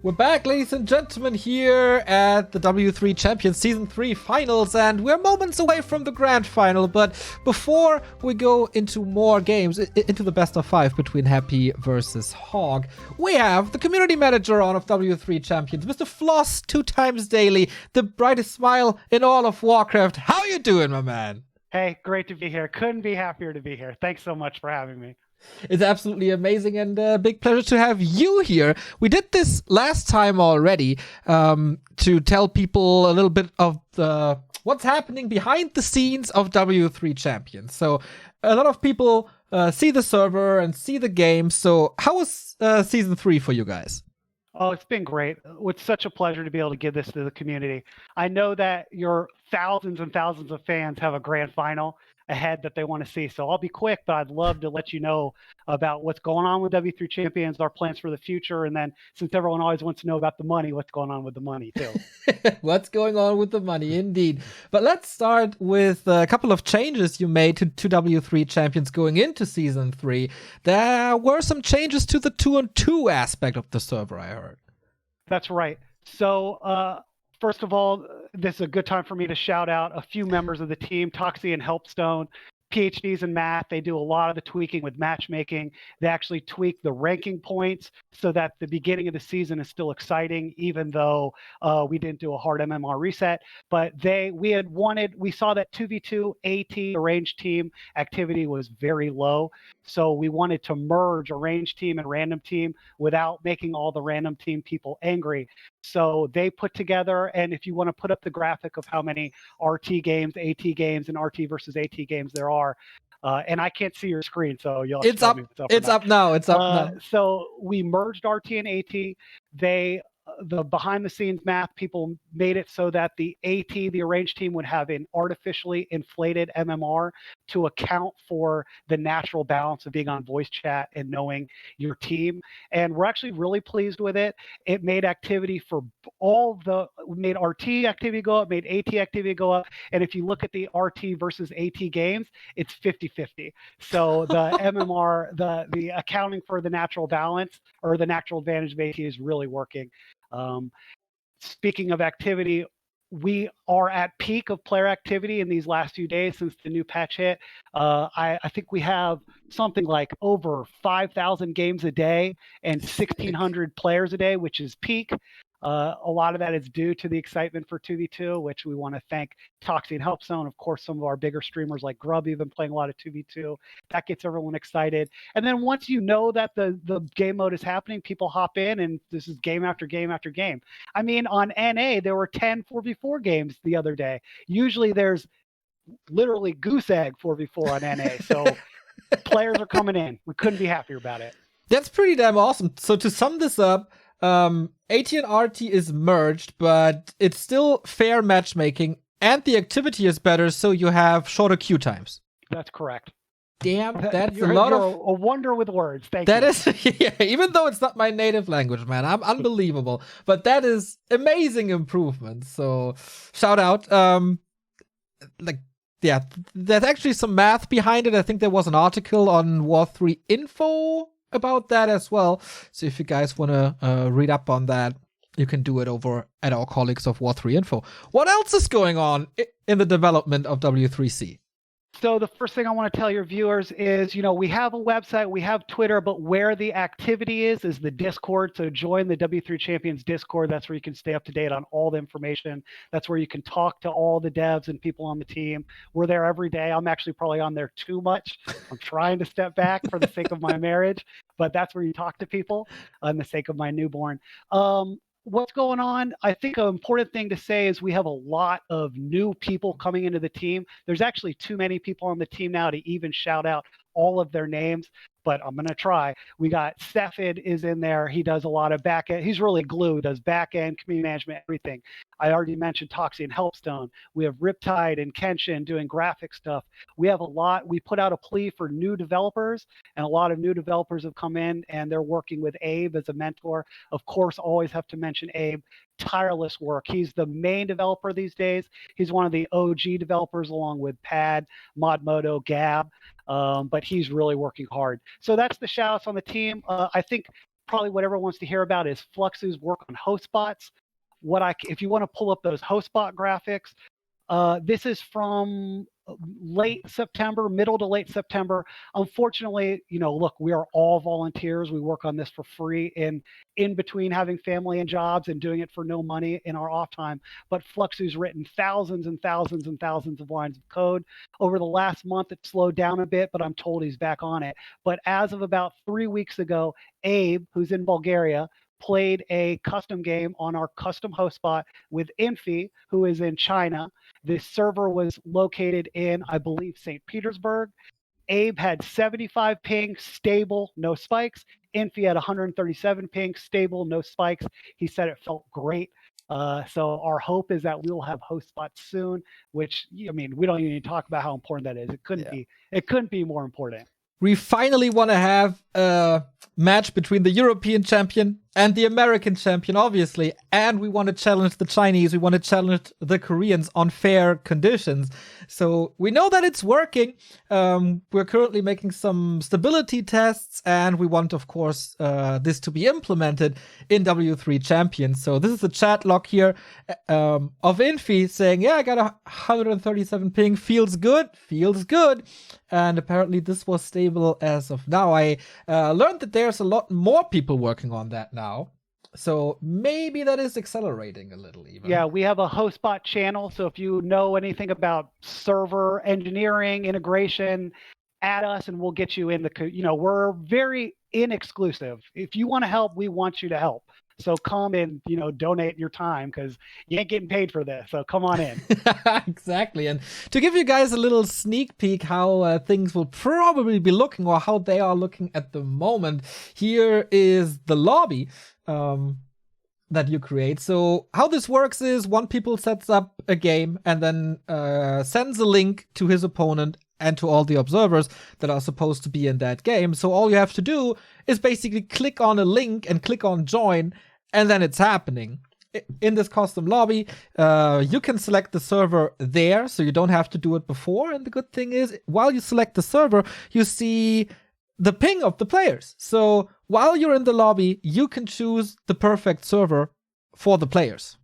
We're back, ladies and gentlemen, here at the W3Champions Season 3 Finals, and we're moments away from the Grand Final. But before we go into more games, into the best of 5 between Happy versus Hog, we have the Community Manager of W3Champions, Mr. Floss2xDaily, the brightest smile in all of Warcraft. How you doing, my man? Hey, great to be here. Couldn't be happier to be here. Thanks so much for having me. It's absolutely amazing and a big pleasure to have you here. We did this last time already to tell people a little bit of what's happening behind the scenes of W3Champions. So a lot of people see the server and see the game. So how was Season 3 for you guys? Oh, it's been great. It's such a pleasure to be able to give this to the community. I know that your thousands and thousands of fans have a grand final ahead that they want to see. So I'll be quick, but I'd love to let you know about what's going on with W3 Champions, our plans for the future. And then since everyone always wants to know about the money, what's going on with the money too. What's going on with the money, indeed. But let's start with a couple of changes you made to W3 Champions going into Season 3. There were some changes to the 2-on-2 aspect of the server, I heard. That's right. So, first of all, this is a good time for me to shout out a few members of the team, Toxie and Helpstone, PhDs in math. They do a lot of the tweaking with matchmaking. They actually tweak the ranking points so that the beginning of the season is still exciting, even though we didn't do a hard MMR reset. But we saw that 2v2 AT arranged team activity was very low. So we wanted to merge arranged team and random team without making all the random team people angry. So they put together, and if you want to put up the graphic of how many RT games, AT games, and RT versus AT games there are, and I can't see your screen, so you'll have to tell me what's up. It's up now. It's up now. So we merged RT and AT. The behind the scenes math people made it so that the AT, the arranged team, would have an artificially inflated MMR to account for the natural balance of being on voice chat and knowing your team. And we're actually really pleased with it. It made activity for made RT activity go up, made AT activity go up. And if you look at the RT versus AT games, it's 50-50. So the MMR, the accounting for the natural balance or the natural advantage of AT is really working. Speaking of activity, we are at peak of player activity in these last few days since the new patch hit. I think we have something like over 5,000 games a day and 1,600 players a day, which is peak. A lot of that is due to the excitement for 2v2, which we want to thank Toxie and Helpstone. Of course, some of our bigger streamers like Grub have been playing a lot of 2v2. That gets everyone excited. And then once you know that the game mode is happening, people hop in, and this is game after game after game. I mean, on NA, there were 10 4v4 games the other day. Usually there's literally goose egg 4v4 on NA. So players are coming in. We couldn't be happier about it. That's pretty damn awesome. So to sum this up, AT and RT is merged, but it's still fair matchmaking, and the activity is better, so you have shorter queue times. That's correct. Damn, that's you're a wonder with words. Thank you. That is, yeah, even though it's not my native language, man, I'm unbelievable. But that is amazing improvement. So shout out. Yeah, there's actually some math behind it. I think there was an article on War3 Info about that as well. So if you guys want to read up on that, you can do it over at our colleagues of War3 Info. What else is going on in the development of W3C? So the first thing I want to tell your viewers is, we have a website, we have Twitter, but where the activity is the Discord. So join the W3 Champions Discord. That's where you can stay up to date on all the information. That's where you can talk to all the devs and people on the team. We're there every day. I'm actually probably on there too much. I'm trying to step back for the sake of my marriage, but that's where you talk to people on the sake of my newborn. What's going on? I think an important thing to say is we have a lot of new people coming into the team. There's actually too many people on the team now to even shout out all of their names, but I'm going to try. We got Stefan is in there. He does a lot of back end. He's really glue, does back end, community management, everything. I already mentioned Toxie and Helpstone. We have Riptide and Kenshin doing graphic stuff. We have a lot. We put out a plea for new developers, and a lot of new developers have come in, and they're working with Abe as a mentor. Of course, always have to mention Abe. Tireless work. He's the main developer these days. He's one of the OG developers along with Pad, Modmodo, Gab, but he's really working hard. So that's the shout outs on the team. I think probably what everyone wants to hear about is Fluxu's work on Hostbots. If you want to pull up those Hostbot graphics, this is from late September, middle to late September. Unfortunately, look, we are all volunteers. We work on this for free in between having family and jobs and doing it for no money in our off time. But Fluxu's written thousands and thousands and thousands of lines of code. Over the last month, it slowed down a bit, but I'm told he's back on it. But as of about 3 weeks ago, Abe, who's in Bulgaria, played a custom game on our custom hostbot with Infi, who is in China. This server was located in, I believe, St. Petersburg. Abe had 75 ping, stable, no spikes. Infi had 137 ping, stable, no spikes. He said it felt great. So our hope is that we will have Hostbots soon, which, I mean, we don't even need to talk about how important that is. It couldn't be more important. We finally want to have a match between the European champion and the American champion, obviously. And we want to challenge the Chinese. We want to challenge the Koreans on fair conditions. So we know that it's working. We're currently making some stability tests, and we want, of course, this to be implemented in W3Champions. So this is the chat log here of Infi saying, yeah, I got 137 ping. Feels good. And apparently this was stable as of now. I learned that there's a lot more people working on that now. So maybe that is accelerating a little even. Yeah, we have a Hostbot channel. So if you know anything about server engineering, integration, add us and we'll get you in we're very inexclusive. If you want to help, we want you to help. So come and, donate your time because you ain't getting paid for this. So come on in. Exactly. And to give you guys a little sneak peek how things will probably be looking or how they are looking at the moment, here is the lobby that you create. So how this works is one people sets up a game and then sends a link to his opponent and to all the observers that are supposed to be in that game. So all you have to do is basically click on a link and click on join, and then it's happening. In this custom lobby, you can select the server there, so you don't have to do it before. And the good thing is, while you select the server, you see the ping of the players. So while you're in the lobby, you can choose the perfect server for the players.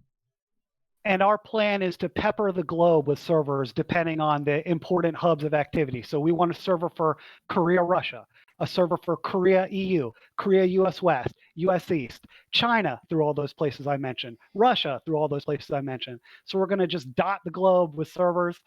And our plan is to pepper the globe with servers depending on the important hubs of activity. So we want a server for Korea, Russia, a server for Korea, EU, Korea, US West, US East, China through all those places I mentioned, Russia through all those places I mentioned. So we're going to just dot the globe with servers.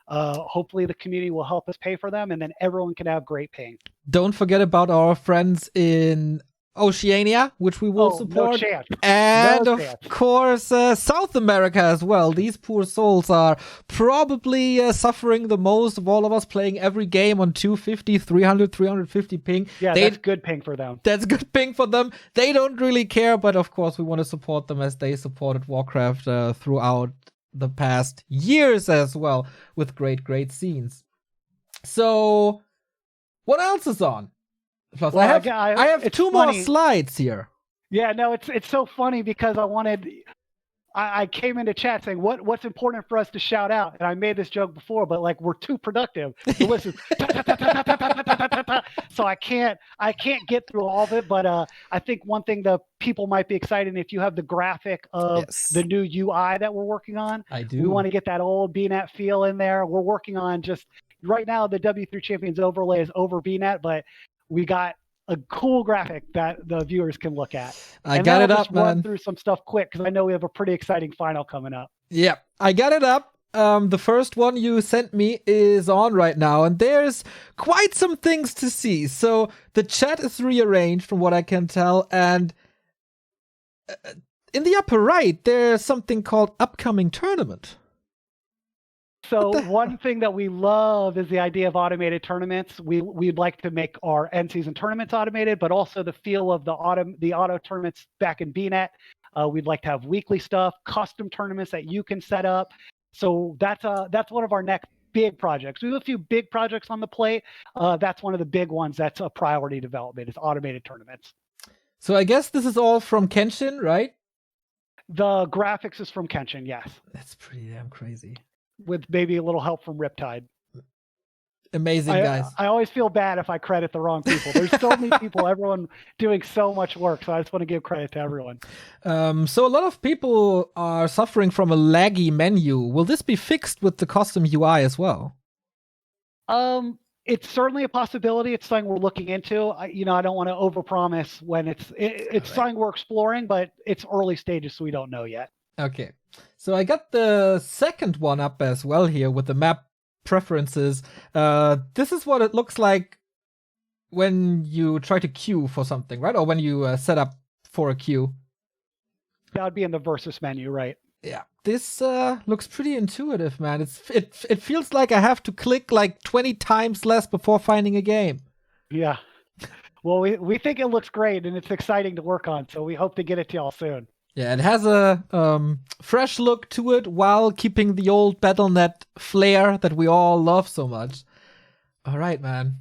Hopefully the community will help us pay for them, and then everyone can have great ping. Don't forget about our friends in Oceania, which we will support, and of course South America as well. These poor souls are probably suffering the most of all of us, playing every game on 250, 300, 350 ping. Yeah, that's good ping for them. That's good ping for them. They don't really care, but of course we want to support them as they supported Warcraft throughout the past years as well, with great scenes. So what else is on? Plus, well, I have two more slides here. Yeah, no, it's so funny because I came into chat saying what's important for us to shout out, and I made this joke before, but like we're too productive. So listen, so I can't get through all of it. But I think one thing the people might be excited if you have the graphic of the new UI that we're working on. I do. We want to get that old BNet feel in there. We're working on just right now the W3 Champions overlay is over BNet, but we got a cool graphic that the viewers can look at. I got it up, man. Run through some stuff quick because I know we have a pretty exciting final coming up. Yeah, I got it up. The first one you sent me is on right now, and there's quite some things to see. So the chat is rearranged from what I can tell, and in the upper right, there's something called upcoming tournament. So one thing that we love is the idea of automated tournaments. We'd like to make our end season tournaments automated, but also the feel of the auto tournaments back in BNet. We'd like to have weekly stuff, custom tournaments that you can set up. So that's one of our next big projects. We have a few big projects on the plate. That's one of the big ones that's a priority development is automated tournaments. So I guess this is all from Kenshin, right? The graphics is from Kenshin, yes. That's pretty damn crazy. With maybe a little help from Riptide. Amazing, guys. I always feel bad if I credit the wrong people. There's so many people, everyone doing so much work. So I just want to give credit to everyone. So a lot of people are suffering from a laggy menu. Will this be fixed with the custom UI as well? It's certainly a possibility. It's something we're looking into. I don't want to overpromise when it's something we're exploring, but it's early stages, so we don't know yet. Okay. So I got the second one up as well here with the map preferences. This is what it looks like when you try to queue for something, right? Or when you set up for a queue. That would be in the versus menu, right? Yeah, this looks pretty intuitive, man. It feels like I have to click like 20 times less before finding a game. Yeah. Well, we think it looks great and it's exciting to work on, so we hope to get it to y'all soon. Yeah, it has a fresh look to it while keeping the old BattleNet flair that we all love so much. All right, man.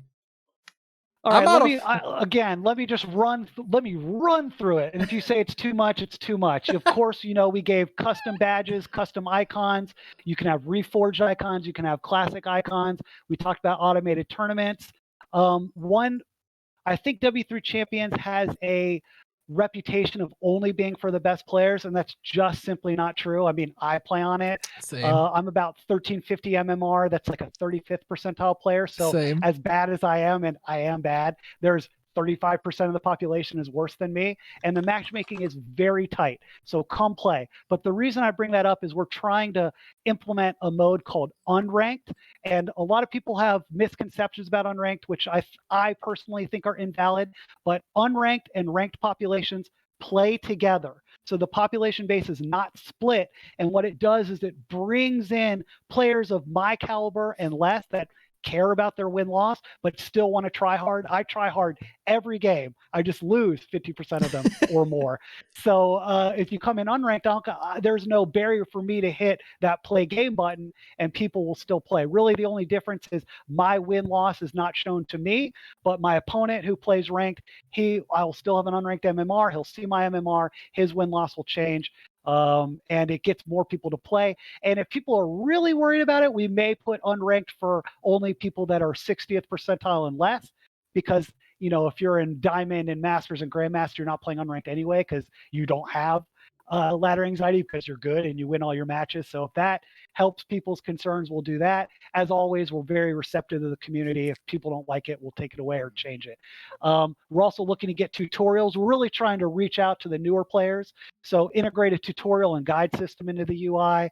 All right, let me just run through it. And if you say it's too much, it's too much. Of course, we gave custom badges, custom icons. You can have reforged icons. You can have classic icons. We talked about automated tournaments. I think W3 Champions has a reputation of only being for the best players, and that's just simply not true. I mean, I play on it. Same. I'm about 1350 MMR. That's like a 35th percentile player. So Same. As bad as I am, and I am bad, there's 35% of the population is worse than me, and the matchmaking is very tight. So come play. But the reason I bring that up is we're trying to implement a mode called unranked, and a lot of people have misconceptions about unranked, which I personally think are invalid. But unranked and ranked populations play together. So the population base is not split, and what it does is it brings in players of my caliber and less that care about their win-loss, but still want to try hard. I try hard every game. I just lose 50% of them or more. So if you come in unranked, there's no barrier for me to hit that play game button and people will still play. Really, the only difference is my win-loss is not shown to me, but my opponent who plays ranked, I will still have an unranked MMR. He'll see my MMR. His win-loss will change. And it gets more people to play. And if people are really worried about it, we may put unranked for only people that are 60th percentile and less, because if you're in Diamond and Masters and Grandmaster, you're not playing unranked anyway because you don't have ladder anxiety because you're good and you win all your matches. So if that helps people's concerns, we'll do that. As always, we're very receptive to the community. If people don't like it, we'll take it away or change it. We're also looking to get tutorials. We're really trying to reach out to the newer players. So integrate a tutorial and guide system into the UI.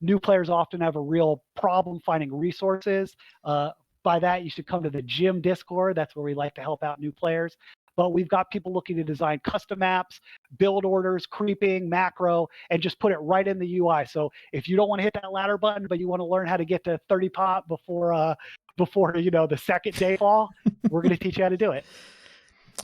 New players often have a real problem finding resources. By that, you should come to the gym Discord. That's where we like to help out new players. But we've got people looking to design custom apps, build orders, creeping, macro, and just put it right in the UI. So if you don't want to hit that ladder button, but you want to learn how to get to 30 pop before the second day fall, we're going to teach you how to do it.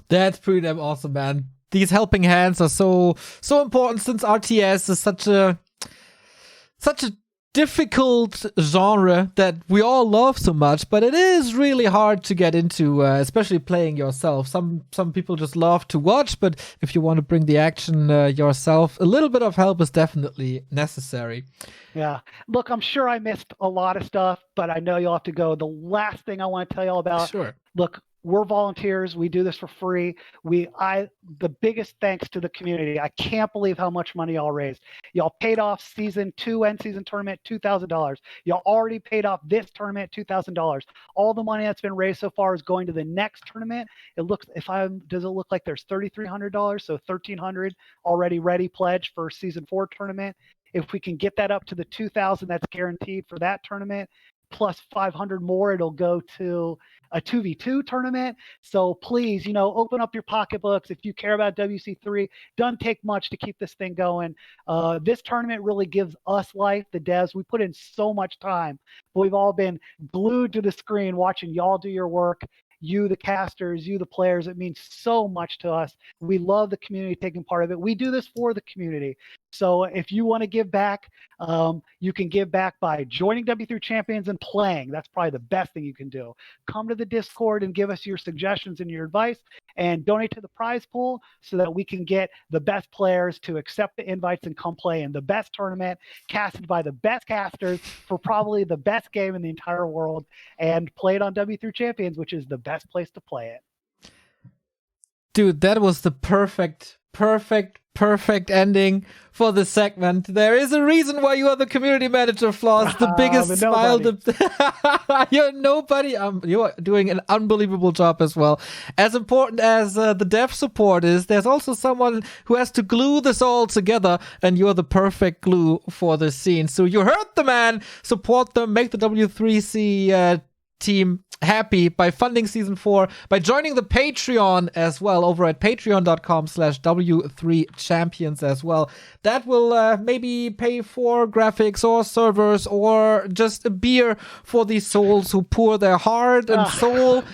That's pretty damn awesome, man. These helping hands are so important since RTS is such a difficult genre that we all love so much, but it is really hard to get into, especially playing yourself. Some people just love to watch, but if you want to bring the action yourself, a little bit of help is definitely necessary. Yeah. Look, I'm sure I missed a lot of stuff, but I know you'll have to go. The last thing I want to tell you all about, sure. Look, we're volunteers. We do this for free. The biggest thanks to the community. I can't believe how much money y'all raised. Y'all paid off season 2 end season tournament $2,000. Y'all already paid off this tournament $2,000. All the money that's been raised so far is going to the next tournament. Does it look like there's $3,300? So $1,300 already ready pledge for season 4 tournament. If we can get that up to the 2,000, that's guaranteed for that tournament. Plus 500 more, it'll go to a 2v2 tournament. So please, open up your pocketbooks. If you care about WC3, doesn't take much to keep this thing going. This tournament really gives us life, the devs. We put in so much time, but we've all been glued to the screen watching y'all do your work. You, the casters, you, the players. It means so much to us. We love the community taking part of it. We do this for the community. So if you want to give back, you can give back by joining W3 Champions and playing. That's probably the best thing you can do. Come to the Discord and give us your suggestions and your advice. and donate to the prize pool so that we can get the best players to accept the invites and come play in the best tournament casted by the best casters for probably the best game in the entire world, and play it on W3Champions, which is the best place to play it. Dude, that was the perfect ending for the segment. There is a reason why you are the community manager, Floss. The biggest smile. You're nobody. You're doing an unbelievable job as well. As important as the dev support is, there's also someone who has to glue this all together, and you're the perfect glue for this scene. So you heard the man. Support them. Make the W3C team happy by funding season 4, by joining the Patreon as well over at patreon.com/W3Champions as well. That will maybe pay for graphics or servers or just a beer for these souls who pour their heart and soul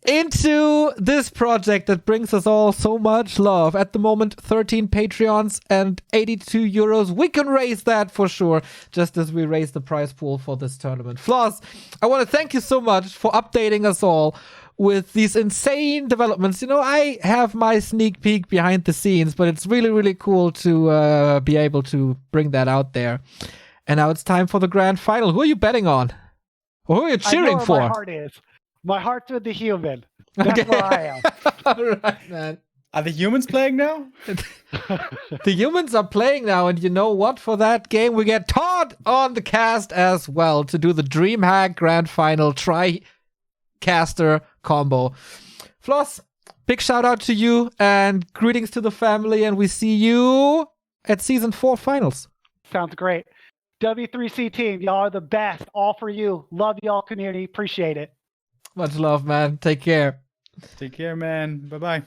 into this project that brings us all so much love. At the moment, 13 Patreons and 82 euros. We can raise that for sure, just as we raise the prize pool for this tournament. Floss, I want to thank you so much for updating us all with these insane developments. You know, I have my sneak peek behind the scenes, but it's really, really cool to be able to bring that out there. And now it's time for the grand final. Who are you betting on? Or who are you cheering for? My heart is. My heart's with the human. That's where I am. All right, man. Are the humans playing now? The humans are playing now, and you know what? For that game, we get Todd on the cast as well to do the DreamHack Grand Final tri-caster combo. Floss, big shout out to you, and greetings to the family, and we see you at Season 4 Finals. Sounds great. W3C team, y'all are the best. All for you. Love y'all, community. Appreciate it. Much love, man. Take care. Take care, man. Bye-bye.